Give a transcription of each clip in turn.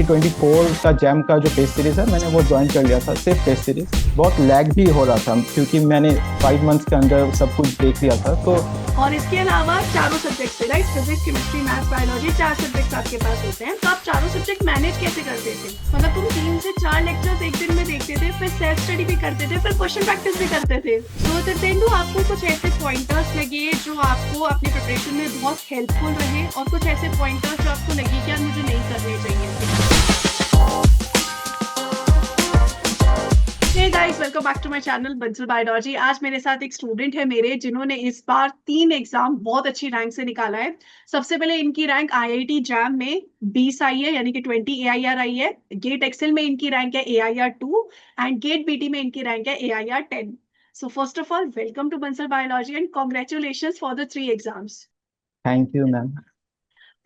2024 का जैम का जो टेस्ट सीरीज है मैंने वो ज्वाइन कर लिया था, सिर्फ टेस्ट सीरीज। बहुत लैग भी हो रहा था क्योंकि मैंने 5 मंथ्स के अंदर सब कुछ देख लिया था। तो और इसके अलावा चारों सब्जेक्ट्स थे, right? Physics, chemistry, maths, biology, 4 subjects आपके पास होते हैं। तो आप चारों सब्जेक्ट मैनेज कैसे करते थे? मतलब तुम 3 से 4 लेक्चर्स एक दिन में देखते थे, फिर सेल्फ स्टडी भी करते थे, फिर क्वेश्चन प्रैक्टिस भी करते थे। तो तेंदु, आपको कुछ ऐसे पॉइंटर्स लगे जो आपको अपनी प्रिपरेशन में बहुत हेल्पफुल रहे, और कुछ ऐसे पॉइंटर्स जो आपको लगे कि यार मुझे नहीं करने चाहिए? Hey guys, welcome back to my channel Bansal biology. आज मेरे साथ एक स्टूडेंट है मेरे, जिन्होंने इस बार 3 एग्जाम बहुत अच्छी रैंक से निकाला है। सबसे पहले इनकी रैंक आईआईटी जैम में 20 आई है, यानी कि 20 एआईआर आई है। गेट एक्सेल में इनकी रैंक है AIR 2 एंड गेट बीटी में इनकी रैंक है AIR 10। So first of all, welcome to Bansal biology and congratulation for the 3 exams. Thank you ma'am.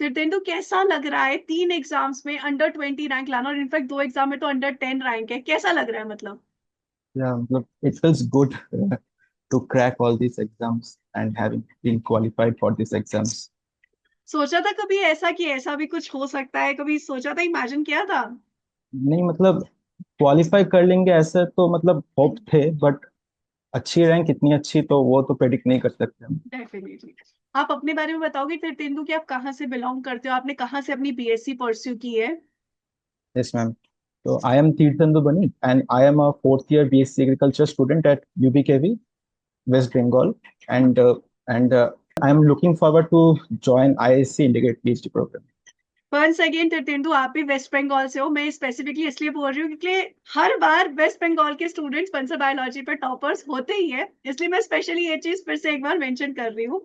फिर तेंदु, कैसा लग रहा है 3 एग्जाम्स में अंडर 20 रैंक लाना, और इनफैक्ट 2 एग्जाम में तो अंडर 10 रैंक है? कैसा लग रहा है मतलब? या मतलब it feels good to crack all these exams and having been qualified for these exams. सोचा था कभी ऐसा कि ऐसा भी कुछ हो सकता है? कभी सोचा था, इमेजिन किया था? नहीं मतलब क्वालिफाई कर लेंगे ऐसे तो मतलब होप थे, बट अच्छी रैंक इतनी अच्छी तो वो तो प्रेडिक्ट नहीं कर सकते हम। डेफिनेटली। आप अपने बारे में बताओगे फिर तेंदु कि आप कहाँ से बिलोंग करते हो, आपने कहाँ से अपनी बीएससी परस्यू की है? Yes ma'am. तो आई एम तीर्थन बनी and I am a fourth year BSc agriculture student at UBKV West Bengal, and I am looking forward to join IISc Integrated PhD program. Once again Tendu, आप भी waste Bengal से हो। मैं specifically इसलिए बोल रही हूँ क्योंकि हर बार वेस्ट बंगाल के स्टूडेंट्स बंसल बायोलॉजी पर टॉपर्स होते ही है, इसलिए मैं स्पेशली ये चीज फिर से एक बार मेंशन कर रही हूँ।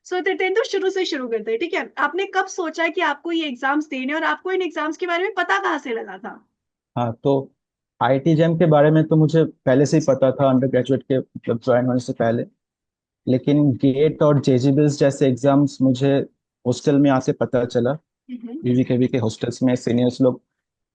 सो तेंदु, शुरू से शुरू करते हैं, ठीक है? आपने कब सोचा कि आपको ये एग्जाम्स देने, और आपको इन एग्जाम्स के बारे में पता कहाँ से लगा था? हाँ, तो IIT जैम के बारे में तो मुझे पहले से ही पता था, अंडर ग्रेजुएट के मतलब ज्वाइन होने से पहले। लेकिन गेट और JGBIS जैसे एग्जाम्स मुझे हॉस्टल में आके पता चला। UBKV के हॉस्टल्स में सीनियर्स लोग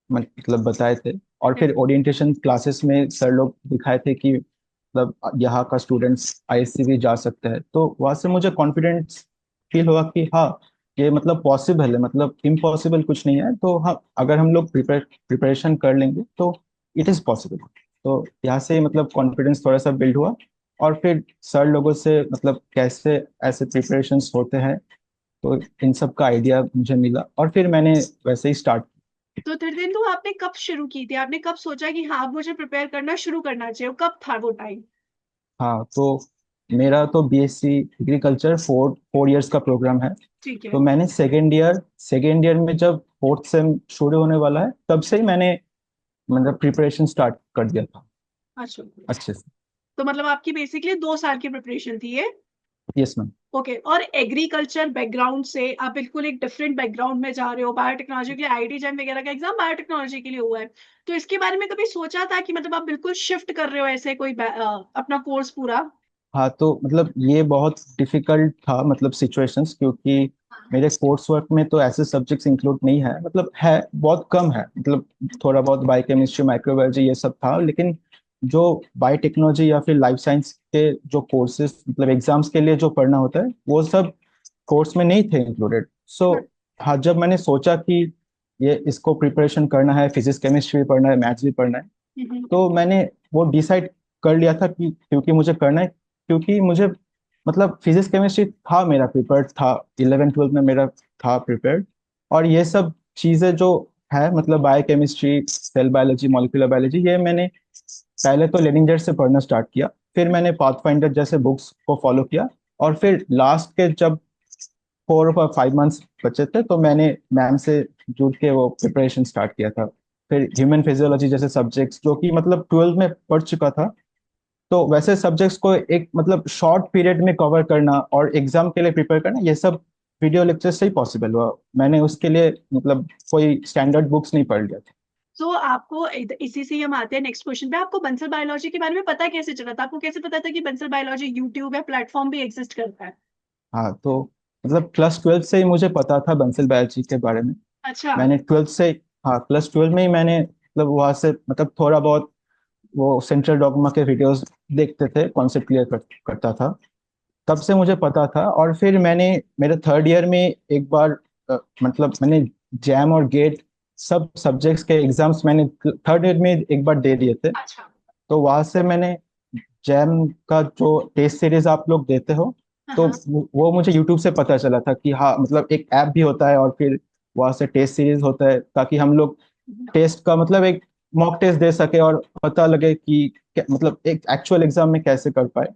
मतलब बताए थे, और फिर ओरिएंटेशन क्लासेस में सर लोग दिखाए थे कि मतलब यहाँ का स्टूडेंट्स IISc भी जा सकते हैं। तो वहाँ से मुझे कॉन्फिडेंस फील हुआ कि हाँ, ये मतलब पॉसिबल है, मतलब इम्पॉसिबल कुछ नहीं है। तो हाँ, अगर हम लोग प्रिपरेशन कर लेंगे तो इट इज़ पॉसिबल। तो यहाँ से मतलब कॉन्फिडेंस थोड़ा सा बिल्ड हुआ, और फिर सर लोगों से मतलब कैसे ऐसे प्रिपरेशंस होते हैं, तो इन सब का आइडिया मुझे मिला, और फिर मैंने वैसे ही स्टार्ट। तो तेंदु, आपने कब शुरू की थी? आपने कब सोचा कि हाँ, अब मुझे प्रिपेयर करना शुरू करना चाहिए? कब था वो टाइम? हाँ, तो मेरा तो BSc agriculture four four years का प्रोग्राम है। ठीक है। तो मैंने सेकेंड ईयर में जब फोर्थ सेम शुरू होने वाला है तब से ही मैंने मतलब प्रिपरेशन स्टार्ट कर दिया था अच्छा। अच्छे से। तो मतलब आपकी बेसिकली 2 साल की प्रिपरेशन थी ये? Yes ma'am. ओके। और एग्रीकल्चर बैकग्राउंड से आप बिल्कुल एक डिफरेंट बैकग्राउंड में जा रहे हो। बायोटेक्नोलॉजी के लिए आईआईटी जैम वगैरह का एग्जाम बायोटेक्नोलॉजी के लिए हुआ है। तो इसके बारे में कभी सोचा था कि मतलब आप बिल्कुल शिफ्ट कर रहे हो ऐसे कोई अपना कोर्स पूरा? हाँ, तो मतलब ये बहुत डिफिकल्ट था मतलब सिचुएशंस, क्योंकि मेरे कोर्स वर्क में तो ऐसे सब्जेक्ट्स इंक्लूड नहीं है, मतलब है बहुत कम है। मतलब थोड़ा बहुत बायोकेमिस्ट्री, माइक्रोबायोलॉजी ये सब था, लेकिन जो बायोटेक्नोलॉजी या फिर लाइफ साइंस के जो कोर्सेज मतलब एग्जाम्स के लिए जो पढ़ना होता है वो सब कोर्स में नहीं थे इंक्लूडेड। सो हाँ, जब मैंने सोचा कि ये इसको प्रिपरेशन करना है, फिजिक्स केमिस्ट्री भी पढ़ना है, मैथ्स भी पढ़ना है, हम्म। तो मैंने वो डिसाइड कर लिया था कि क्योंकि मुझे करना है, क्योंकि मुझे मतलब फिजिक्स केमिस्ट्री था मेरा प्रिपेयर्ड था, 11 12 में मेरा था प्रिपेयर्ड। और ये सब चीज़ें जो है मतलब biochemistry, cell biology, molecular biology, ये मैंने पहले तो लेनिंजर से पढ़ना स्टार्ट किया, फिर मैंने पाथफाइंडर जैसे बुक्स को फॉलो किया, और फिर लास्ट के जब 4 और 5 मंथ्स बचे थे तो मैंने मैम से जुड़ के वो प्रिपरेशन स्टार्ट किया था। फिर ह्यूमन फिजियोलॉजी जैसे सब्जेक्ट्स जो कि मतलब 12 में पढ़ चुका था, तो वैसे सब्जेक्ट्स को एक मतलब शॉर्ट पीरियड में कवर करना और एग्जाम के लिए प्रिपेयर करना, ये सब वीडियो लेक्चर से ही पॉसिबल हुआ। मैंने उसके लिए मतलब कोई स्टैंडर्ड बुक्स नहीं पढ़ लिया था। तो आपको इसी से हम आते हैं नेक्स्ट क्वेश्चन पे। आपको बंसल बायोलॉजी के बारे में पता कैसे चला था? आपको कैसे पता था कि बंसल बायोलॉजी यूट्यूब या प्लेटफॉर्म भी एग्जिस्ट करता है? हाँ, तो मतलब +12 से ही मुझे पता था बंसल बायोलॉजी के बारे में। अच्छा। मैंने 12 से, हाँ +12 में ही मैंने मतलब वहाँ से मतलब थोड़ा बहुत वो सेंट्रल डॉगमा के वीडियोस देखते थे, कॉन्सेप्ट क्लियर करता था, तब से मुझे पता था। और फिर मैंने मेरे थर्ड ईयर में एक बार मतलब मैंने जैम और गेट सब सब्जेक्ट्स के एग्जाम्स मैंने थर्ड ईयर में एक बार दे दिए थे। अच्छा। तो वहां से मैंने जैम का जो टेस्ट सीरीज आप लोग देते हो, हाँ तो हाँ। वो मुझे यूट्यूब से पता चला था कि हाँ मतलब एक ऐप भी होता है और फिर वहां से टेस्ट सीरीज होता है, ताकि हम लोग टेस्ट का मतलब एक मॉक टेस्ट दे सके और पता लगे कि मतलब एक एक्चुअल एग्जाम में कैसे कर पाए।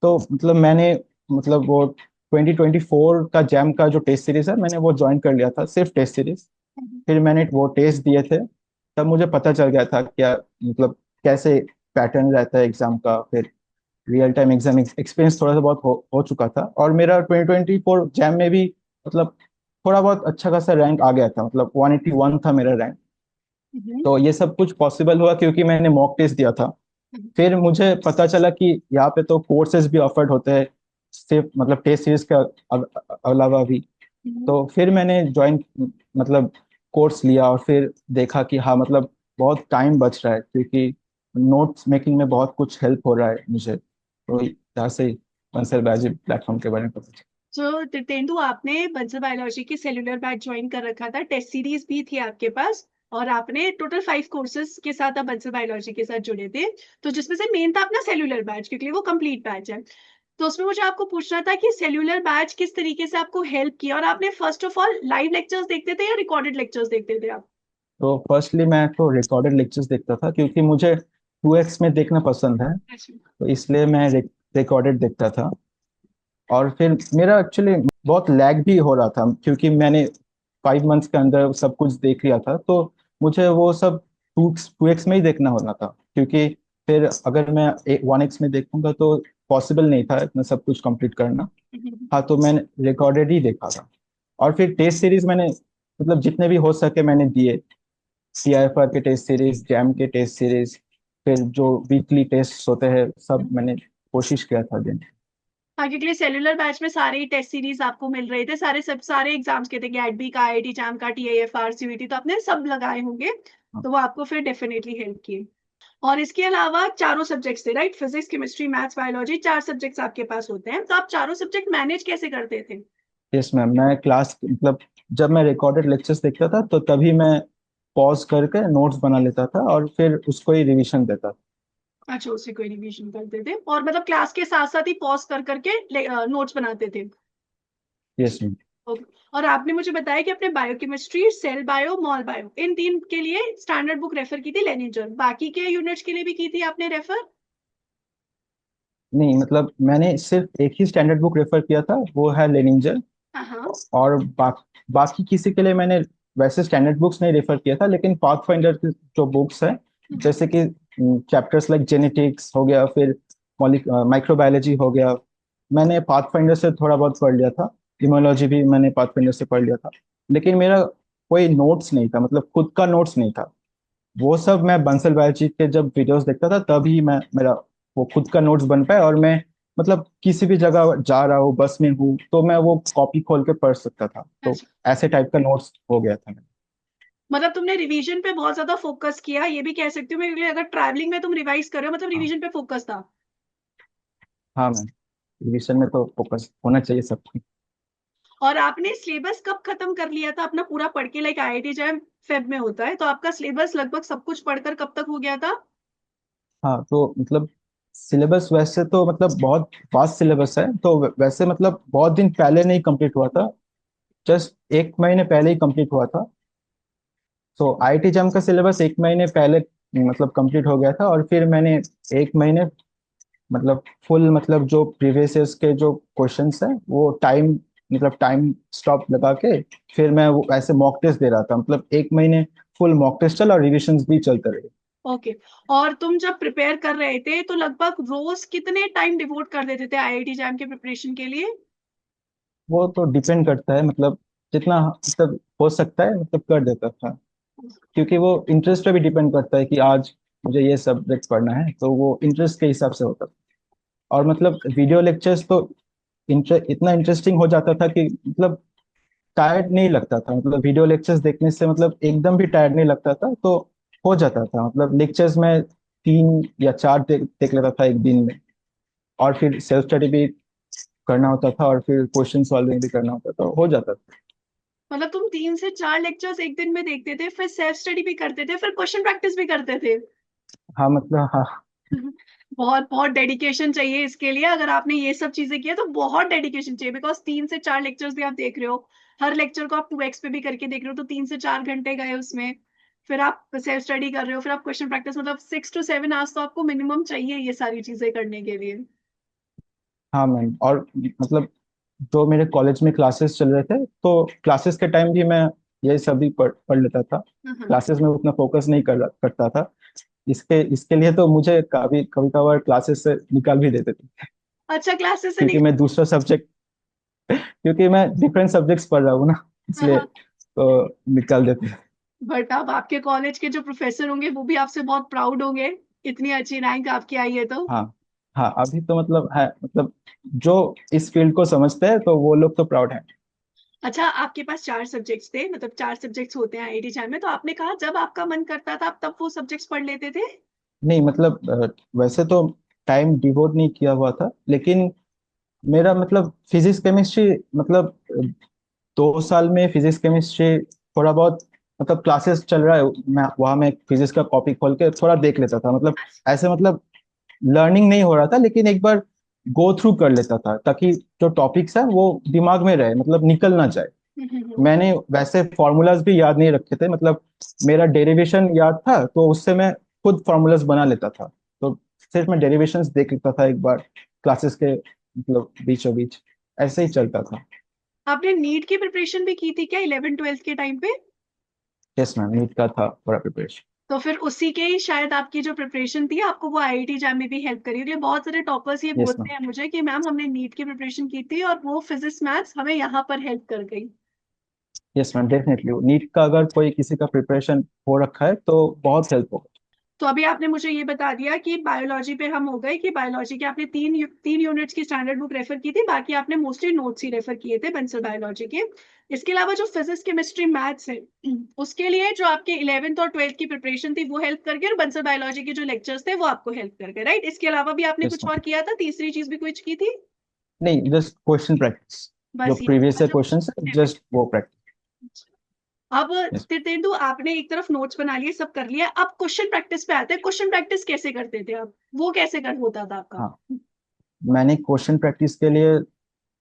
तो मतलब मैंने मतलब वो 2024 का जैम का जो टेस्ट सीरीज है मैंने वो ज्वाइन कर लिया था, सिर्फ टेस्ट सीरीज। फिर मैंने वो टेस्ट दिए थे, तब मुझे पता चल गया था क्या मतलब कैसे पैटर्न रहता है एग्जाम का। फिर रियल टाइम एग्जाम एक्सपीरियंस थोड़ा सा बहुत हो चुका था, और मेरा 2024 जैम में भी मतलब थोड़ा बहुत अच्छा खासा रैंक आ गया था, मतलब 181 था मेरा रैंक। हम्म। तो ये सब कुछ पॉसिबल हुआ क्योंकि मैंने मॉक टेस्ट दिया था। हम्म। फिर मुझे पता चला कि यहाँ पे तो कोर्सेज भी ऑफर्ड होते हैं, सिर्फ मतलब टेस्ट सीरीज के अलावा भी। हम्म। तो फिर मैंने ज्वाइन मतलब कोर्स लिया, और फिर देखा कि हाँ मतलब बहुत टाइम बच रहा है, क्योंकि नोट्स मेकिंग में बहुत कुछ हेल्प हो रहा है मुझे। तो यहाँ से बंसल बैजी प्लेटफॉर्म के बारे में पता चला। तो तेंदु, आपने बंसल बायोलॉजी की सेल्यूलर बैच ज्वाइन कर रखा था, टेस्ट सीरीज भी थी आपके पास, और आपने टोटल 5 कोर्सेज के साथ आप बंसल बायोलॉजी के साथ जुड़े थे। तो जिसमें से मेन था अपना सेल्यूलर बैच, क्योंकि वो कंप्लीट बैच है। तो उसमें मुझे आपको पूछना था कि सेल्यूलर बैच किस तरीके से आपको हेल्प किया, और आपने first of all live lectures देखते थे या रिकॉर्डेड लेक्चर्स देखते थे आप? तो फर्स्टली मैं तो रिकॉर्डेड लेक्चर्स देखता था, क्योंकि मुझे 2x में देखना पसंद है। अच्छा। तो इसलिए मैं रिकॉर्डेड देखता था। और फिर मेरा एक्चुअली बहुत लैग भी हो रहा था, क्योंकि मैंने 5 मंथ्स के अंदर सब कुछ देख लिया था। तो मुझे वो सब 2x में ही देखना होना था, क्योंकि फिर अगर मैं 1x में देखूंगा तो पॉसिबल नहीं था इतना सब कुछ कंप्लीट करना। हाँ, तो मैंने रिकॉर्डेड ही देखा था। और फिर टेस्ट सीरीज मैंने मतलब जितने भी हो सके मैंने दिए। CIFR के टेस्ट सीरीज, जैम के टेस्ट सीरीज, फिर जो वीकली टेस्ट होते हैं सब मैंने कोशिश किया था देने। हाँ, क्योंकि सेल्यूलर बैच में सारे ही टेस्ट सीरीज आपको मिल रहे थे, सारे एग्जाम्स के थे, गैट का, आईआईटी जैम का, TIFR, CVT, तो आपने सब लगाए होंगे। हाँ। तो वो आपको फिर डेफिनेटली हेल्प किए। और इसके अलावा चारों सब्जेक्ट्स थे, right? Physics, chemistry, maths, biology, 4 subjects आपके पास होते हैं। तो आप चारों सब्जेक्ट मैनेज कैसे करते थे? यस मैम, मैं क्लास मतलब जब मैं रिकॉर्डेड लेक्चर्स देखता था तो तभी मैं पॉज करके नोट्स बना लेता था और फिर उसको ही रिवीजन देता था। अच्छा, उससे कोई रिवीजन करते थे, और मतलब क्लास के साथ साथ ही पॉज कर करके नोट्स बनाते थे? Yes ma'am. ओके। और आपने मुझे बताया कि आपने biochemistry, cell bio, mol bio, इन तीन के लिए स्टैंडर्ड बुक रेफर की थी, लेनिजर। बाकी के यूनिट्स के लिए भी की थी आपने रेफर? नहीं मतलब मैंने सिर्फ एक ही स्टैंडर्ड बुक रेफर किया था, वो है लेनिंजर। हाँ हाँ। और बाकी किसी के लिए मैंने वैसे स्टैंडर्ड बुक्स नहीं रेफर किया था, लेकिन पाथफाइंडर की जो बुक्स है, हम्म। जैसे कि चैप्टर्स लाइक जेनेटिक्स हो गया, फिर माइक्रोबायोलॉजी हो गया, मैंने पाथफाइंडर से थोड़ा बहुत पढ़ लिया था। इमोलॉजी भी मैंने पाथफाइंडर से पढ़ लिया था। लेकिन मेरा कोई नोट्स नहीं था, मतलब खुद का नोट्स नहीं था। वो सब मैं बंसल बायोलॉजी के जब वीडियोस देखता था तभी मैं मेरा वो खुद का नोट्स बन पाए, और मैं मतलब किसी भी जगह जा रहा हूँ, बस में हूँ, तो मैं वो कॉपी खोल के पढ़ सकता था। तो अच्छा, ऐसे टाइप का नोट्स हो गया था मेरा। मतलब तुमने रिवीजन पे बहुत ज्यादा फोकस किया, ये भी कह सकती हूँ मैं, क्योंकि अगर ट्रैवलिंग में तुम रिवाइज कर रहे हो मतलब हाँ। रिवीजन पे फोकस था। हाँ मैम, रिविजन में तो फोकस होना चाहिए सबको। और आपने सिलेबस कब खत्म कर लिया था अपना पूरा पढ़ के? लाइक आईआईटी जैम फेब में होता है, तो आपका सिलेबस लगभग सब कुछ पढ़कर कब तक हो गया था? हाँ तो मतलब सिलेबस वैसे तो मतलब बहुत वास्ट सिलेबस है, तो वैसे मतलब बहुत दिन पहले नहीं कंप्लीट हुआ था, जस्ट 1 महीने पहले ही कंप्लीट हुआ था। तो IIT जैम का सिलेबस 1 महीने पहले मतलब कंप्लीट हो गया था, और फिर मैंने 1 महीने मतलब फुल मतलब जो प्रीवियस ईयर्स के जो क्वेश्चंस है वो टाइम मतलब टाइम स्टॉप लगा के फिर मैं वो ऐसे मॉक टेस्ट दे रहा था, मतलब 1 महीने फुल मॉक टेस्ट चला और रिविजन भी चलते रहे। ओके। और तुम जब प्रिपेयर कर रहे थे तो लगभग रोज कितने टाइम डिवोट कर देते थे आईआईटी जैम के प्रिपरेशन के लिए? वो तो डिपेंड करता है, मतलब जितना मतलब हो सकता है मतलब कर देता था, क्योंकि वो इंटरेस्ट पे भी डिपेंड करता है कि आज मुझे ये सब्जेक्ट पढ़ना है, तो वो इंटरेस्ट के हिसाब से होता था। और मतलब वीडियो लेक्चर्स तो इतना इंटरेस्टिंग हो जाता था कि मतलब टायर्ड नहीं लगता था, मतलब वीडियो लेक्चर्स देखने से मतलब एकदम भी टायर्ड नहीं लगता था। तो हो जाता था, मतलब लेक्चर्स में 3 या 4 देख लेता था एक दिन में, और फिर सेल्फ स्टडी भी करना होता था, और फिर क्वेश्चन सॉल्विंग भी करना होता था, तो हो जाता था। मतलब तुम 3 से 4 लेक्चर्स एक दिन में देखते थे, फिर सेल्फ स्टडी भी करते थे, फिर क्वेश्चन प्रैक्टिस भी करते थे। हाँ मतलब हाँ। बहुत बहुत डेडिकेशन चाहिए इसके लिए। अगर आपने ये सब चीजें किया तो बहुत डेडिकेशन चाहिए, बिकॉज 3 से 4 लेक्चर्स भी आप देख रहे हो, हर लेक्चर को आप 2x पे भी करके देख रहे हो, तो 3 से 4 घंटे गए उसमें। फिर आप सेल्फ स्टडी कर रहे हो, फिर आप क्वेश्चन प्रैक्टिस, मतलब 6 to 7 आवर्स तो आपको मिनिमम चाहिए ये सारी चीजें करने के लिए। हाँ मैम, और मतलब जो मेरे कॉलेज में क्लासेस चल रहे थे, तो क्लासेस के टाइम भी मैं ये सभी पढ़ लेता था। हम्म। क्लासेस में उतना फोकस नहीं करता था। इसके इसके लिए तो मुझे कभी कभी कभार क्लासेस से निकाल भी देते थे, अच्छा, क्लासेस से क्योंकि निकल। मैं दूसरा सब्जेक्ट क्योंकि मैं डिफरेंट सब्जेक्ट्स पढ़ रहा हूँ ना, हाँ इसलिए हाँ। तो निकाल देते थे। बट अब आपके कॉलेज के जो प्रोफेसर होंगे वो भी आपसे बहुत प्राउड होंगे, इतनी अच्छी रैंक आपकी आई है तो। हाँ हाँ, अभी तो मतलब है, मतलब जो इस फील्ड को समझते हैं तो वो लोग तो प्राउड है। अच्छा, आपके पास 4 सब्जेक्ट्स थे, मतलब 4 सब्जेक्ट्स होते हैं आईआईटी जैम में, तो आपने कहा जब आपका मन करता था आप तब वो सब्जेक्ट्स पढ़ लेते थे। नहीं मतलब वैसे तो टाइम डिवोट नहीं किया हुआ था, लेकिन मेरा मतलब फिजिक्स केमिस्ट्री, मतलब 2 साल में फिजिक्स केमिस्ट्री थोड़ा बहुत, मतलब क्लासेस चल रहा है, मैं वहाँ में फिजिक्स का कॉपी खोल के थोड़ा देख लेता था, मतलब ऐसे मतलब लर्निंग नहीं हो रहा था, लेकिन एक बार गो थ्रू कर लेता था, ताकि जो टॉपिक्स है वो दिमाग में रहे, मतलब निकल ना जाए। हम्म। मैंने वैसे फॉर्मूलाज भी याद नहीं रखे थे, मतलब मेरा डेरिवेशन याद था, तो उससे मैं खुद फॉर्मूलाज बना लेता था। तो सिर्फ मैं डेरिवेशंस देख लेता था एक बार क्लासेस के मतलब बीचों बीच, ऐसे ही चलता था। आपने नीट की प्रिपरेशन भी की थी क्या 11th 12th के टाइम पे? यस मैम, नीट का था पूरा प्रिपरेशन। तो फिर उसी के ही शायद आपकी जो प्रिपरेशन थी आपको वो आईआईटी जैम में भी हेल्प करी होगी। बहुत सारे टॉपर्स ये यस बोलते मैम। हैं मुझे कि मैम हमने नीट की प्रिपरेशन की थी और वो फिजिक्स मैथ्स हमें यहाँ पर हेल्प कर गई। यस मैम, डेफिनेटली नीट का अगर कोई किसी का प्रिपरेशन हो रखा है तो बहुत हेल्प होगा। तो अभी आपने मुझे ये बता दिया कि बायोलॉजी पे हम हो गए, कि बायोलॉजी के आपने तीन यूनिट्स की स्टैंडर्ड बुक रेफर की थी, बाकी आपने मोस्टली नोट्स ही रेफर किए थे बंसल बायोलॉजी के। इसके अलावा जो फिजिक्स केमिस्ट्री मैथ्स है उसके लिए जो आपके 11th और 12th की प्रिपरेशन थी वो हेल्प कर गई, और बंसल बायोलॉजी के जो लेक्चर्स थे वो आपको हेल्प कर गए, राइट? इसके अलावा भी आपने यस कुछ मैम। और किया था, तीसरी चीज भी कुछ की थी? नहीं, जस्ट क्वेश्चन प्रैक्टिस, जो बस ये प्रीवियस ईयर जो क्वेश्चन है जस्ट वो प्रैक्टिस। अब यस। तीर्थेंदु, आपने एक तरफ नोट्स बना लिए, सब कर लिया, अब क्वेश्चन प्रैक्टिस पे आते हैं। क्वेश्चन प्रैक्टिस कैसे करते थे आप, वो कैसे कर होता था आपका? हाँ, मैंने क्वेश्चन प्रैक्टिस के लिए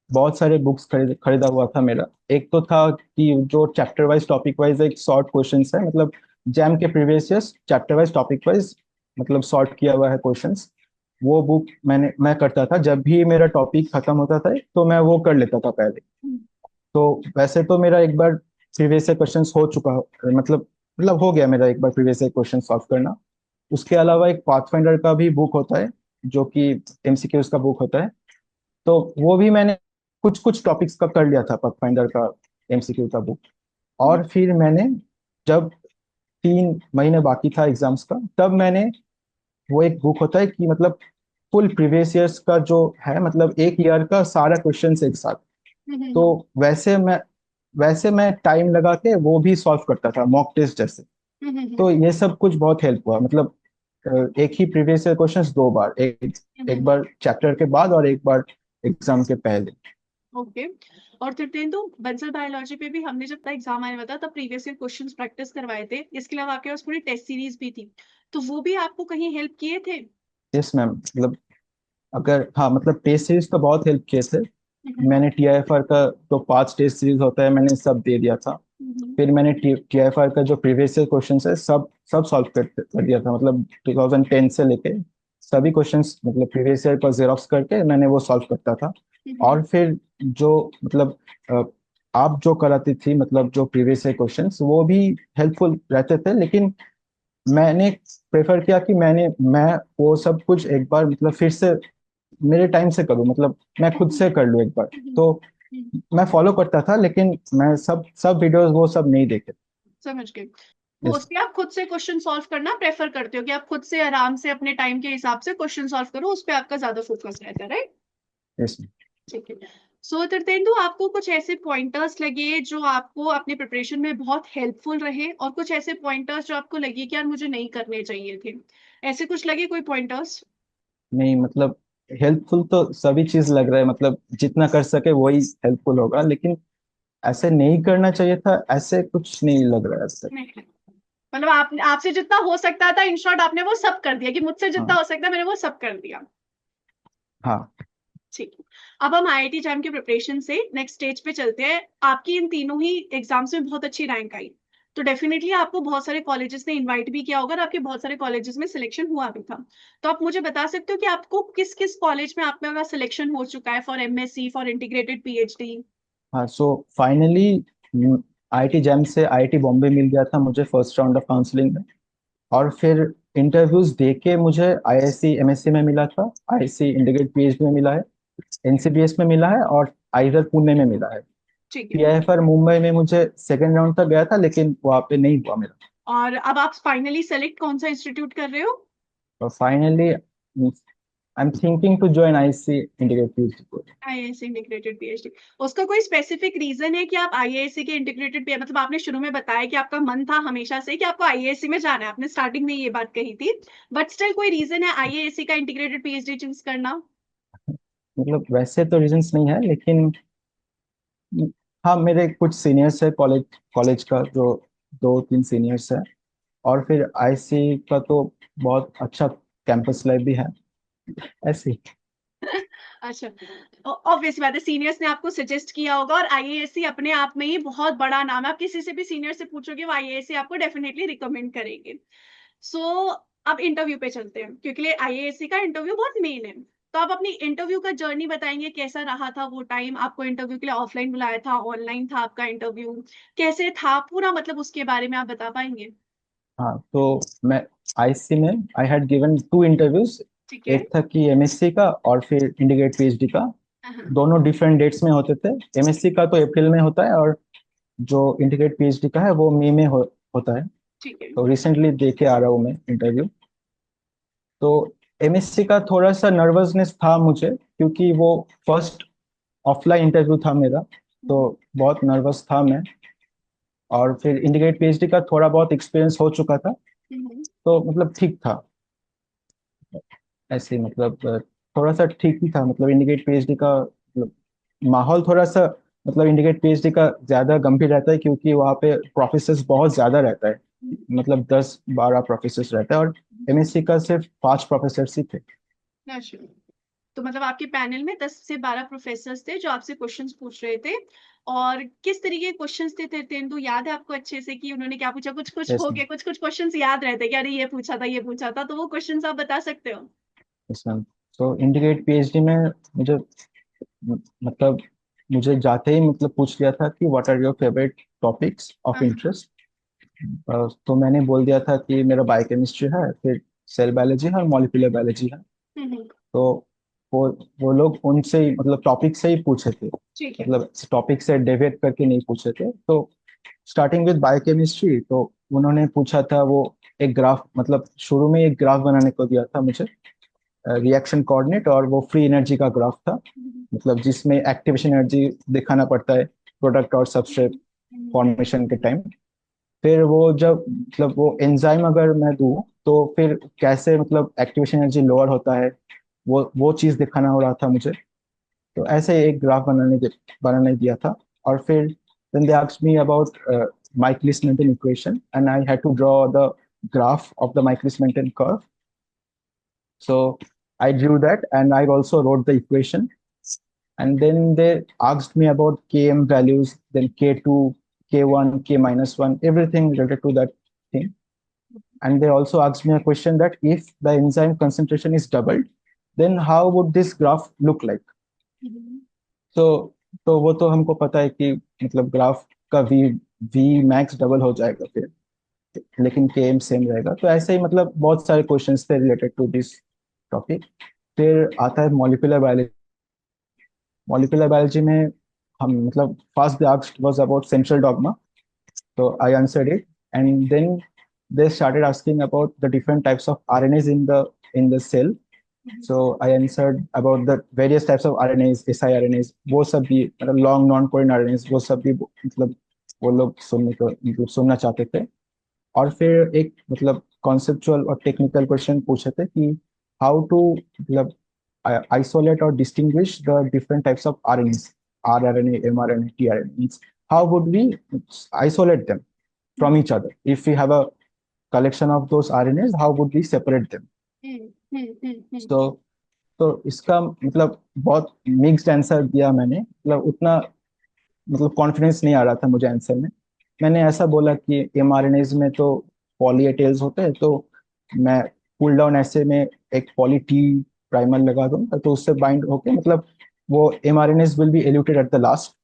बहुत सारे बुक्स खरीदा हुआ था मेरा। एक तो था कि जो चैप्टर वाइज टॉपिक वाइज एक शॉर्ट क्वेश्चंस है, मतलब जैम के previous years chapter wise topic wise, मतलब सॉर्ट किया हुआ है क्वेश्चंस। वो बुक मैं करता था जब भी मेरा टॉपिक खत्म होता था, तो मैं वो कर लेता था पहले। तो वैसे तो मेरा एक बार प्रीवियस ईयर क्वेश्चंस हो चुका, मतलब हो गया मेरा एक बार प्रीवियस ईयर क्वेश्चन सॉल्व करना। उसके अलावा एक पाथफाइंडर का भी बुक होता है, जो कि एमसीक्यूज का बुक होता है। तो वो भी मैंने कुछ कुछ टॉपिक्स का कर लिया था, पाथफाइंडर का एमसीक्यू का बुक। और फिर मैंने जब 3 महीने बाकी था एग्जाम्स का, तब मैंने वो एक बुक होता है कि मतलब फुल प्रीवियस ईयर्स का जो है, मतलब एक ईयर का सारा क्वेश्चन एक साथ। तो हम्म। वैसे मैं टाइम लगा के वो भी सॉल्व करता था, मॉक टेस्ट जैसे। तो ये सब कुछ बहुत हेल्प हुआ, मतलब एक ही प्रीवियस ईयर क्वेश्चंस 2 बार, एक बार चैप्टर के बाद और एक बार एग्जाम के पहले। ओके। और तीर्थेंदु, बंसल बायोलॉजी पे भी हमने जब तक एग्जाम आने वाला था तब प्रीवियस ईयर क्वेश्चंस प्रैक्टिस करवाए थे, इसके अलावा आपके पास पूरी टेस्ट सीरीज भी थी, तो वो भी आपको कहीं हेल्प किए थे? यस मैम, मतलब अगर हाँ, मतलब टेस्ट सीरीज तो बहुत हेल्प किए थे। हम्म। मैंने टीआईएफआर का जो 5 टेस्ट सीरीज होता है, मैंने सब दे दिया था। फिर मैंने टीआईएफआर का जो प्रीवियस ईयर क्वेश्चन है सब सब सॉल्व कर दिया था, मतलब 2010 से लेके सभी क्वेश्चंस, मतलब प्रीवियस ईयर का जेरोक्स करके मैंने वो सॉल्व करता था। और फिर जो मतलब अ, आप जो कराती थी, मतलब जो प्रीवियस ईयर क्वेश्चंस वो भी हेल्पफुल रहते थे, लेकिन मैंने प्रेफर किया कि मैं वो सब कुछ एक बार मतलब फिर से मेरे टाइम से करूँ, मतलब मैं खुद से कर लूँ एक बार। तो मैं फॉलो करता था, लेकिन मैं सब सब वीडियोस वो सब नहीं देखे। समझ गए। यस। मोस्टली आप खुद से क्वेश्चन सॉल्व करना प्रेफर करते हो, कि आप खुद से आराम से अपने टाइम के हिसाब से क्वेश्चन सॉल्व करो, उस पर आपका ज्यादा फोकस रहता है, राइट? यस। ठीक है। सो तीर्थेंदु, आपको कुछ ऐसे पॉइंटर्स लगे जो आपको अपने प्रिपरेशन में बहुत हेल्पफुल रहे, और कुछ ऐसे पॉइंटर्स जो आपको लगे कि यार मुझे नहीं करने चाहिए थे, ऐसे कुछ लगे कोई पॉइंटर्स? नहीं मतलब हेल्पफुल तो सभी चीज लग रहा है, मतलब जितना कर सके वही हेल्पफुल होगा, लेकिन ऐसे नहीं करना चाहिए था, ऐसे कुछ नहीं लग रहा है ऐसे। नहीं, मतलब आप आपसे जितना हो सकता था इन शॉर्ट आपने वो सब कर दिया, कि मुझसे जितना हाँ। हो सकता है मैंने वो सब कर दिया। हाँ। ठीक है। अब हम आईआईटी जैम की प्रिपरेशन से नेक्स्ट स्टेज पे चलते हैं। आपकी इन तीनों ही एग्जाम्स में बहुत अच्छी रैंक आई, तो डेफिनेटली आपको बहुत सारे कॉलेजेस ने इनवाइट भी किया होगा और आपके बहुत सारे कॉलेजेस में सिलेक्शन हुआ भी था। तो आप मुझे बता सकते हो कि आपको किस किस कॉलेज में आपका सिलेक्शन हो चुका है for MSc, for integrated PhD? हाँ, सो फाइनली आईआईटी जैम से आईआईटी बॉम्बे मिल गया था मुझे फर्स्ट राउंड ऑफ काउंसलिंग में। और फिर इंटरव्यूज दे के मुझे आईआईसी एमएससी में मिला था, आईआईसी इंटीग्रेटेड पीएचडी में मिला है, एनसीबीएस में मिला है, और आइजर पुणे में मिला है। ठीक है। पीआईएफआर मुंबई में मुझे सेकेंड राउंड तक गया था, लेकिन वहाँ पे नहीं हुआ मेरा। और अब आप फाइनली सेलेक्ट कौन सा इंस्टीट्यूट कर रहे हो? और finally I am thinking to join IIC integrated PhD. IASC integrated PhD. उसका कोई स्पेसिफिक रीजन है कि आप आईएएससी के इंटीग्रेटेड पी, मतलब आपने शुरू में बताया कि आपका मन था हमेशा से कि आपको आईएएससी में जाना है, आपने स्टार्टिंग में ये बात कही थी, बट स्टिल कोई रीजन है आईएएससी का इंटीग्रेटेड पीएचडी चूज करना? मतलब वैसे तो रीजंस नहीं है, लेकिन हाँ, मेरे कुछ सीनियर्स है कॉलेज कॉलेज का, जो दो तीन सीनियर्स है। और फिर आईसी का तो बहुत अच्छा कैंपस लाइफ भी है, ऐसे ही। अच्छा, ऑब्वियसली बात है, सीनियर्स ने आपको सजेस्ट किया होगा, और आईएएससी अपने आप में ही बहुत बड़ा नाम है। आप किसी से भी सीनियर से पूछोगे वो आईएएससी आपको डेफिनेटली रिकमेंड करेंगे। सो अब इंटरव्यू पे चलते हैं, क्योंकि आईएएससी का इंटरव्यू बहुत मेन है। तो आप अपनी इंटरव्यू का जर्नी बताएंगे, कैसा रहा था वो टाइम? आपको इंटरव्यू के लिए ऑफलाइन बुलाया था, ऑनलाइन था आपका इंटरव्यू, कैसे था पूरा, मतलब उसके बारे में आप बता पाएंगे? हाँ, तो मैं आईसी में I had given two interviews. ठीक है। एक था कि एमएससी का, और फिर इंटीग्रेट पीएचडी का। हाँ, दोनों डिफरेंट डेट्स में होते थे। एमएससी का तो अप्रैल में होता है, और जो इंटीग्रेट पीएचडी का है वो मई में होता है। ठीक है। तो रिसेंटली देके आ रहा हूँ मैं इंटरव्यू। तो एमएससी का थोड़ा सा नर्वसनेस था मुझे, क्योंकि वो फर्स्ट ऑफलाइन इंटरव्यू था मेरा। तो हम्म, बहुत नर्वस था मैं। और फिर इंटीग्रेट पीएचडी का थोड़ा बहुत एक्सपीरियंस हो चुका था, हम्म, तो मतलब ठीक था। ऐसे मतलब थोड़ा सा ठीक ही था, मतलब इंडिकेट पीएचडी का मतलब माहौल थोड़ा सा, मतलब इंडिकेट पीएचडी का ज्यादा गंभीर रहता है, क्योंकि वहाँ पे प्रोफेसर्स बहुत ज्यादा रहता है। मतलब 10-12 प्रोफेसर्स रहता है, और एमएससी का सिर्फ 5 प्रोफेसर्स ही थे। अच्छा। तो मतलब आपके पैनल में 10 से 12 प्रोफेसर्स थे जो आपसे क्वेश्चंस पूछ रहे थे, और किस तरीके के क्वेश्चन्स थे तेंदु, याद है आपको अच्छे से कि उन्होंने क्या पूछा? कुछ कुछ यस हो मैम। गया, कुछ कुछ क्वेश्चंस याद रहते कि अरे ये पूछा था, ये पूछा था, तो वो क्वेश्चंस आप बता सकते हो? Yes ma'am. तो इंडिकेट पीएचडी में मुझे मतलब मुझे जाते ही मतलब पूछ लिया था कि what are your favourite topics of हाँ। इंटरेस्ट। तो मैंने बोल दिया था कि मेरा बायोकेमिस्ट्री है, फिर सेल बायोलॉजी है, और मॉलिक्यूलर बायोलॉजी है। हम्म। तो वो वो लोग उनसे ही मतलब टॉपिक से ही पूछे थे, ठीक है। मतलब टॉपिक से डेविएट करके नहीं पूछे थे। तो स्टार्टिंग विद बायोकेमिस्ट्री, तो उन्होंने पूछा था वो एक ग्राफ, मतलब शुरू में एक ग्राफ बनाने को दिया था मुझे, रिएक्शन कोऑर्डिनेट, और वो फ्री एनर्जी का ग्राफ था। हम्म, मतलब जिसमें एक्टिवेशन एनर्जी दिखाना पड़ता है प्रोडक्ट और सबस्ट्रेट हम्म, फॉर्मेशन के टाइम। फिर वो जब मतलब वो एंजाइम अगर मैं दूं, तो फिर कैसे मतलब एक्टिवेशन एनर्जी लोअर होता है, वो चीज़ दिखाना हो रहा था मुझे। तो ऐसे एक ग्राफ बनाने दिया था। और फिर then they asked me about Michaelis-Menten equation, and I had to draw the graph of the Michaelis-Menten curve. So I drew that, and I also wrote the equation. And then they asked me about Km values, then K2, K1, K minus 1, everything related to that thing. And they also asked me a question that if the enzyme concentration is doubled, then how would this graph look like? हम्म, तो तो वो तो हमको पता है कि मतलब graph का वी वी मैक्स डबल हो जाएगा फिर, लेकिन के एम सेम रहेगा। तो ऐसे ही मतलब बहुत सारे क्वेश्चंस थे रिलेटेड टू दिस टॉपिक। फिर आता है मॉलिक्यूलर बायोलॉजी। मॉलिक्यूलर बायोलॉजी में हम मतलब first the asked was about central dogma, so I answered it, and then they started asking about the different types of RNAs in the cell. So I answered about the various types of RNAs, siRNAs, वो सब भी मतलब long non कोरिन RNAs, वो सब भी मतलब वो लोग सुनने को मतलब सुनना चाहते थे। और फिर एक मतलब कॉन्सेप्चुअल और टेक्निकल क्वेश्चन पूछे थे कि हाउ टू मतलब isolate or distinguish the different types of RNAs, rRNA, mRNA, tRNA. how would we isolate them from each other? If we have a collection of those RNAs, how would we separate them? So तो इसका मतलब बहुत mixed answer दिया मैंने, मतलब उतना मतलब confidence नहीं आ रहा था मुझे आंसर में। मैंने ऐसा बोला कि एमआरएनएज में तो पॉली ए टेल्स होते हैं, तो मैं पुल डाउन ऐसे में एक पॉली टी प्राइमर लगा दूंगा तो उससे बाइंड होके मतलब वो mRNAs will be eluted at the last,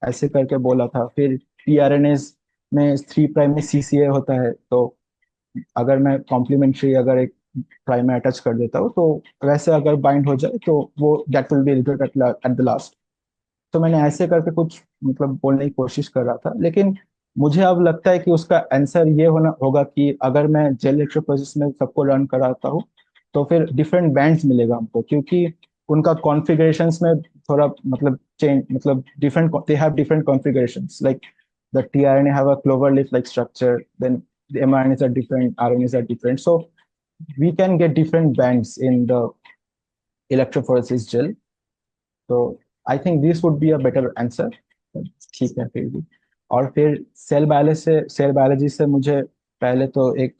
ऐसे करके बोला था। फिर टीआरएनएज में 3 प्राइम में सीसीए होता है, तो अगर मैं कॉम्प्लीमेंट्री अगर एक प्राइमर अटैच कर देता हूँ तो वैसे अगर बाइंड हो जाए तो वो that will be eluted at the last. तो मैंने ऐसे करके कुछ मतलब बोलने की कोशिश कर रहा था, लेकिन मुझे अब लगता है कि उसका आंसर ये होना होगा कि अगर मैं जेल इलेक्ट्रोफोरेसिस में सबको रन कराता हूँ तो फिर डिफरेंट बैंड्स मिलेगा हमको, क्योंकि उनका कॉन्फ़िगरेशंस में थोड़ा मतलब चेंज, मतलब different, they have different configurations like the tRNA have a clover leaf like structure, then the mRNAs are different, RNAs are different, so we can get different bands in the electrophoresis gel. तो I think this would be a better answer. ठीक है फिर भी। और फिर cell biology से मुझे पहले तो एक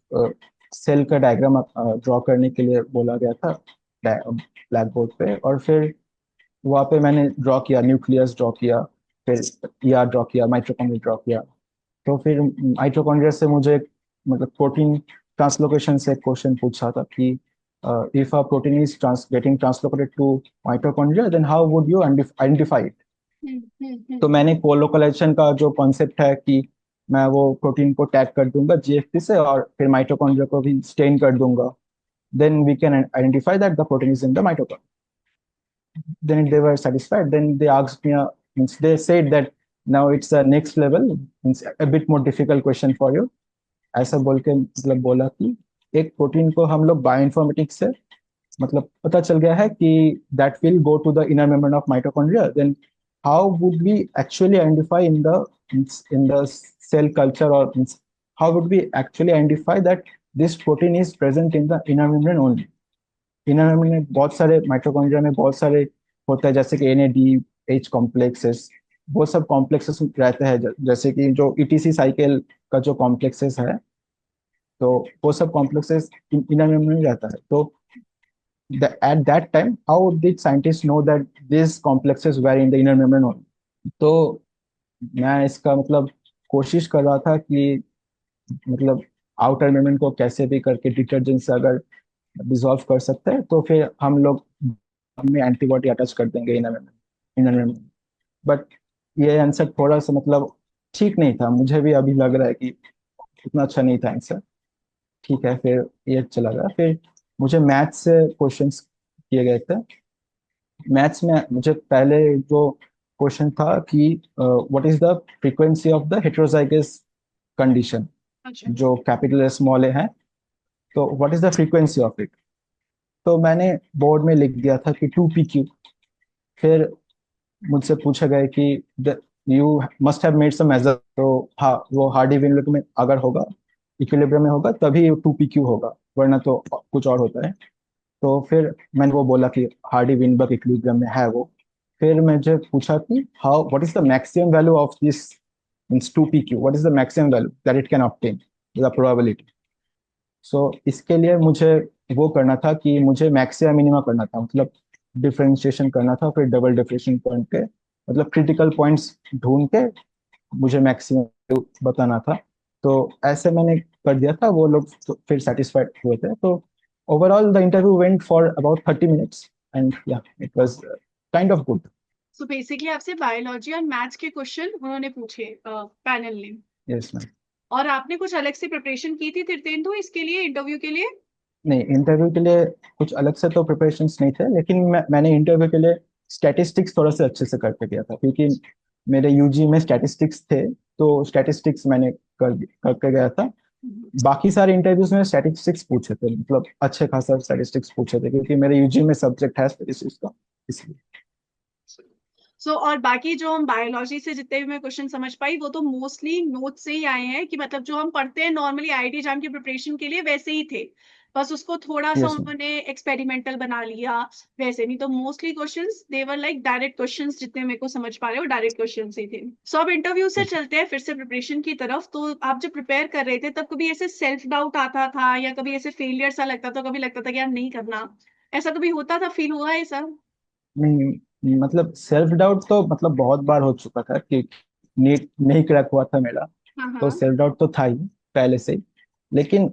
सेल का डायग्राम ड्रॉ करने के लिए बोला गया था ब्लैक बोर्ड पे, और फिर वहाँ पे मैंने ड्रॉ किया, न्यूक्लियस ड्रॉ किया, फिर ईआर ड्रॉ किया, माइटोकॉन्ड्रिया ड्रॉ किया। तो फिर माइटोकॉन्ड्रिया से मुझे मतलब प्रोटीन ट्रांसलोकेशन से क्वेश्चन पूछा था कि if a protein is getting translocated to mitochondria, then how would you identify it? तो मैंने कोलोकलाइजेशन का जो कॉन्सेप्ट है कि मैं वो प्रोटीन को टैग कर दूंगा जीएफपी से और फिर माइटोकॉन्ड्रिया को भी स्टेन कर दूंगा, then we can identify that the protein is in the mitochondria. Then they were satisfied. Then they asked me, means they said that now it's a next level, means a bit more difficult question for you. ऐसा बोल के मतलब बोला कि एक protein को हम लोग बायोइन्फॉर्मेटिक्स से मतलब पता चल गया है कि that will go to the inner membrane of mitochondria, then how would we actually identify in the cell culture, और how would we actually identify that this protein is present in the inner membrane only. Inner membrane में बहुत सारे mitochondria में बहुत सारे होते हैं, जैसे कि एनएडीएच कॉम्प्लेक्सेस, वो सब कॉम्प्लेक्सेस रहते हैं, जैसे कि जो ईटीसी साइकिल का जो कॉम्प्लेक्सेस है, तो वो सब कॉम्प्लेक्सेस इनर मेम्ब्रेन में रहता है। तो at that time how did scientists know that these complexes were in the inner membrane only? तो मैं इसका मतलब कोशिश कर रहा था कि मतलब आउटर मेम्ब्रेन को कैसे भी करके डिटर्जेंट से अगर डिसॉल्व कर सकते हैं तो फिर हम लोग हमें एंटीबॉडी अटैच कर देंगे इनर मेम्ब्रेन। बट ये आंसर थोड़ा सा मतलब ठीक नहीं था, मुझे भी अभी लग रहा है कि उतना अच्छा नहीं था आंसर। ठीक है, फिर ये चला गया। फिर मुझे मैथ्स से क्वेश्चंस किए गए थे। मैथ्स में मुझे पहले जो क्वेश्चन था कि what is the frequency of the heterozygous condition, अच्छा। जो कैपिटल स्मॉल ए है, तो what is the frequency of it. तो मैंने बोर्ड में लिख दिया था कि 2pq। फिर मुझसे पूछा गया कि you must have made some major, तो हाँ वो हार्डी विनलिक में अगर होगा, इक्विलिब्रियम में होगा तभी 2pq होगा, वरना तो कुछ और होता है। तो फिर मैंने वो बोला कि हार्डी विनबर्ग इक्विलिब्रियम में है वो। फिर मुझे पूछा कि how what is the maximum value of this means 2pq, what is the maximum value that it can obtain, the probability. So इसके लिए मुझे वो करना था कि मुझे मैक्सिमा मिनिमा करना था, मतलब डिफरेंशिएशन करना था, फिर डबल डिफरेंशिएशन पॉइंट के मतलब क्रिटिकल पॉइंट्स ढूंढ के मुझे मैक्सिमम बताना था। तो ऐसे मैंने कर दिया था, वो लोग तो फिर सेटिस्फाइड हुए थे। तो overall the interview went for about 30 minutes and yeah it was kind of good. So basically आपसे बायोलॉजी और मैथ्स के क्वेश्चन उन्होंने पूछे पैनल ने, यस मैम। और आपने कुछ अलग से प्रिपरेशन की थी तीर्थेंदु इसके लिए, इंटरव्यू के लिए? नहीं, इंटरव्यू के लिए कुछ अलग से तो प्रिपरेशंस नहीं थे, लेकिन मैंने इंटरव्यू के लिए स्टैटिस्टिक्स थोड़ा सा अच्छे से करके गया था, क्योंकि मेरे यूजी में स्टैटिस्टिक्स थे, तो स्टैटिस्टिक्स मैंने करके गया था। बाकी सारे इंटरव्यूज में स्टैटिस्टिक्स पूछे थे, मतलब अच्छे खासा स्टैटिस्टिक्स पूछे थे, क्योंकि मेरे यूजी में सब्जेक्ट है स्टैटिस्टिक्स का, इसलिए। और बाकी जो हम बायोलॉजी से जितने भी मैं क्वेश्चन समझ पाई वो तो मोस्टली नोट से ही आए हैं, कि मतलब जो हम पढ़ते हैं नॉर्मली आईआईटी एग्जाम की प्रिपरेशन के लिए वैसे ही थे। बस उसको थोड़ा सा यस मैम। उन्होंने एक्सपेरिमेंटल बना लिया। वैसे नहीं तो मोस्टली क्वेश्चंस देवर लाइक डायरेक्ट क्वेश्चंस, जितने मेरे को समझ पा रहे हो डायरेक्ट क्वेश्चंस ही थे। सो अब इंटरव्यू से चलते हैं फिर से प्रिपरेशन की तरफ। तो आप जब प्रिपेयर कर रहे थे तब कभी ऐसे सेल्फ डाउट आता था, या कभी ऐसे फेलियर सा लगता था, कभी लगता था कि यार नहीं करना, ऐसा कभी होता था, फील हुआ है ऐसा? नहीं मतलब सेल्फ डाउट तो मतलब बहुत बार हो चुका था कि नीट नहीं क्रैक हुआ था मेरा। हाँ तो हाँ। सेल्फ डाउट तो था ही पहले से ही। लेकिन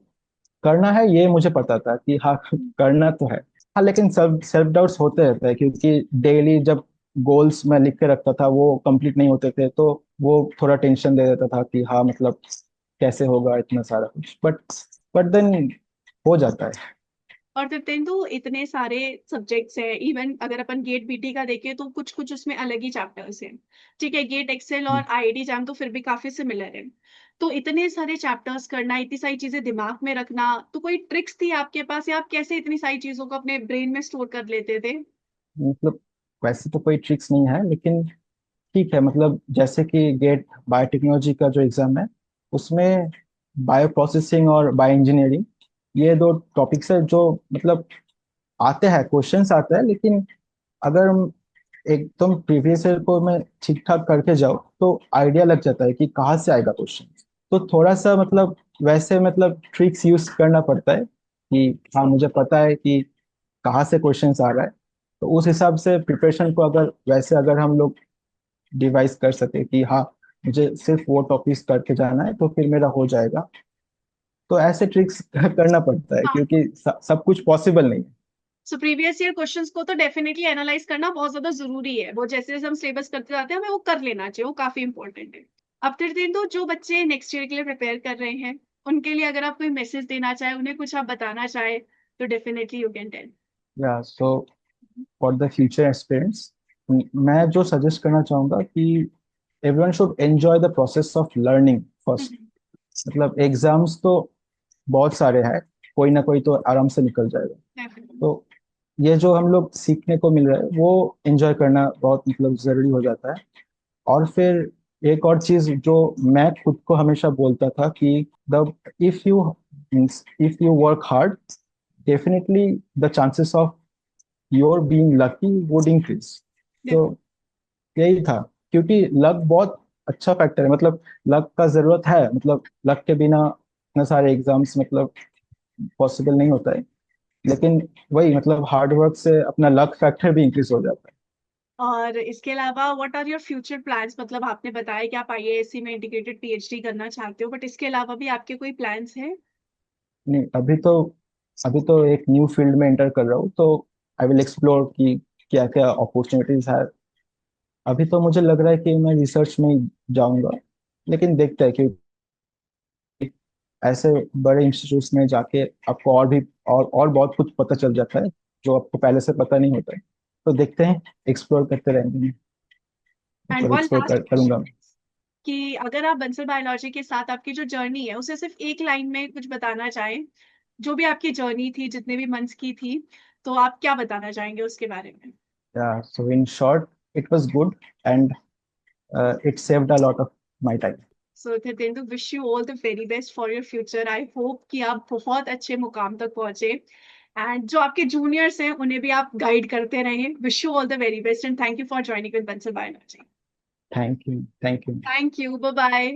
करना है ये मुझे पता था कि हाँ करना तो है। हाँ लेकिन सेल्फ सेल्फ डाउट्स होते रहते हैं क्योंकि डेली जब गोल्स मैं लिख के रखता था वो कंप्लीट नहीं होते थे तो वो थोड़ा टेंशन दे देता था कि हाँ मतलब कैसे होगा इतना सारा कुछ। बट देन हो जाता है। और दिप्तेंदु, इतने सारे सब्जेक्ट्स हैं, इवन अगर अपन गेट बीटी का देखें तो कुछ कुछ उसमें अलग ही चैप्टर्स हैं। ठीक है, गेट एक्सेल और आईआईटी जैम तो फिर भी काफी सिमिलर है। तो इतने सारे चैप्टर्स करना, इतनी सारी चीजें दिमाग में रखना, तो कोई ट्रिक्स थी आपके पास, या आप कैसे इतनी सारी चीजों को अपने ब्रेन में स्टोर कर लेते थे? मतलब वैसे तो कोई ट्रिक्स नहीं है लेकिन ठीक है मतलब जैसे कि गेट बायोटेक्नोलॉजी का जो एग्जाम है उसमें बायो प्रोसेसिंग और बायो इंजीनियरिंग ये दो टॉपिक्स है जो मतलब आते हैं क्वेश्चंस आते हैं। लेकिन अगर हम एकदम प्रीवियस ईयर को मैं ठीक ठाक करके जाओ तो आइडिया लग जाता है कि कहाँ से आएगा क्वेश्चन। तो थोड़ा सा मतलब वैसे मतलब ट्रिक्स यूज करना पड़ता है कि हाँ मुझे पता है कि कहाँ से क्वेश्चंस आ रहा है। तो उस हिसाब से प्रिपरेशन को अगर वैसे अगर हम लोग डिवाइस कर सके कि हाँ मुझे सिर्फ वो टॉपिक्स करके जाना है तो फिर मेरा हो जाएगा। तो ऐसे ट्रिक्स करना पड़ता है हाँ। क्योंकि सब कुछ पॉसिबल नहीं है। सो प्रीवियस ईयर क्वेश्चंस को तो डेफिनेटली एनालाइज करना बहुत ज्यादा जरूरी है, वो जैसे जैसे हम सिलेबस करते जाते हैं हमें वो कर लेना चाहिए, वो काफी इंपॉर्टेंट है। अब फिर दिन तो जो बच्चे नेक्स्ट ईयर के लिए प्रिपेयर कर रहे हैं, उनके लिए अगर आप कोई मैसेज देना चाहे, उन्हें कुछ आप बताना चाहे, तो definitely you can tell. Yeah so for the future experience मैं जो सजेस्ट करना चाहूंगा कि everyone should enjoy the process of learning first. मतलब एग्जाम्स तो बहुत सारे हैं कोई ना कोई तो आराम से निकल जाएगा। तो ये जो हम लोग सीखने को मिल रहा है वो एंजॉय करना बहुत मतलब जरूरी हो जाता है। और फिर एक और चीज जो मैं खुद को हमेशा बोलता था कि the if you if you work hard definitely the chances of your being lucky would increase. तो यही था क्योंकि लक बहुत अच्छा फैक्टर है। मतलब लक का जरूरत है मतलब लक के बिना इतने सारे एग्जाम्स मतलब पॉसिबल नहीं होता है। लेकिन वही मतलब हार्ड वर्क से अपना लक फैक्टर भी इंक्रीज हो जाता है। और इसके अलावा what are your future plans? मतलब आपने बताया कि आप आईएएससी में इंटीग्रेटेड पीएचडी करना चाहते हो, बट इसके अलावा भी आपके कोई प्लान्स हैं? नहीं अभी तो एक न्यू फील्ड में एंटर कर रहा हूँ तो आई विल एक्सप्लोर कि क्या क्या अपॉर्चुनिटीज है। अभी तो मुझे लग रहा है कि मैं रिसर्च में ही जाऊंगा। लेकिन देखते हैं कि ऐसे बड़े इंस्टीट्यूट्स में जाके आपको और भी और बहुत कुछ पता चल जाता है जो आपको पहले से पता नहीं होता है। तो देखते हैं एक्सप्लोर करते रहेंगे। एंड मतलब वन एक्सप्लोर लास्ट करूंगा। क्वेश्चन, कि अगर आप बंसल बायोलॉजी के साथ आपकी जो जर्नी है उसे सिर्फ एक लाइन में कुछ बताना चाहें, जो भी आपकी जर्नी थी, जितने भी मंथ्स की थी, तो आप क्या बताना चाहेंगे उसके बारे में? Yeah so in short it was good and it saved a lot of my time. So Thitendu, wish you all the very best for your future. I hope कि आप बहुत अच्छे मुकाम तक पहुंचे, एंड जो आपके जूनियर्स हैं उन्हें भी आप गाइड करते रहें। Wish you all the very best and thank you for joining with Bansal biology. Thank you thank you. Thank you, bye bye.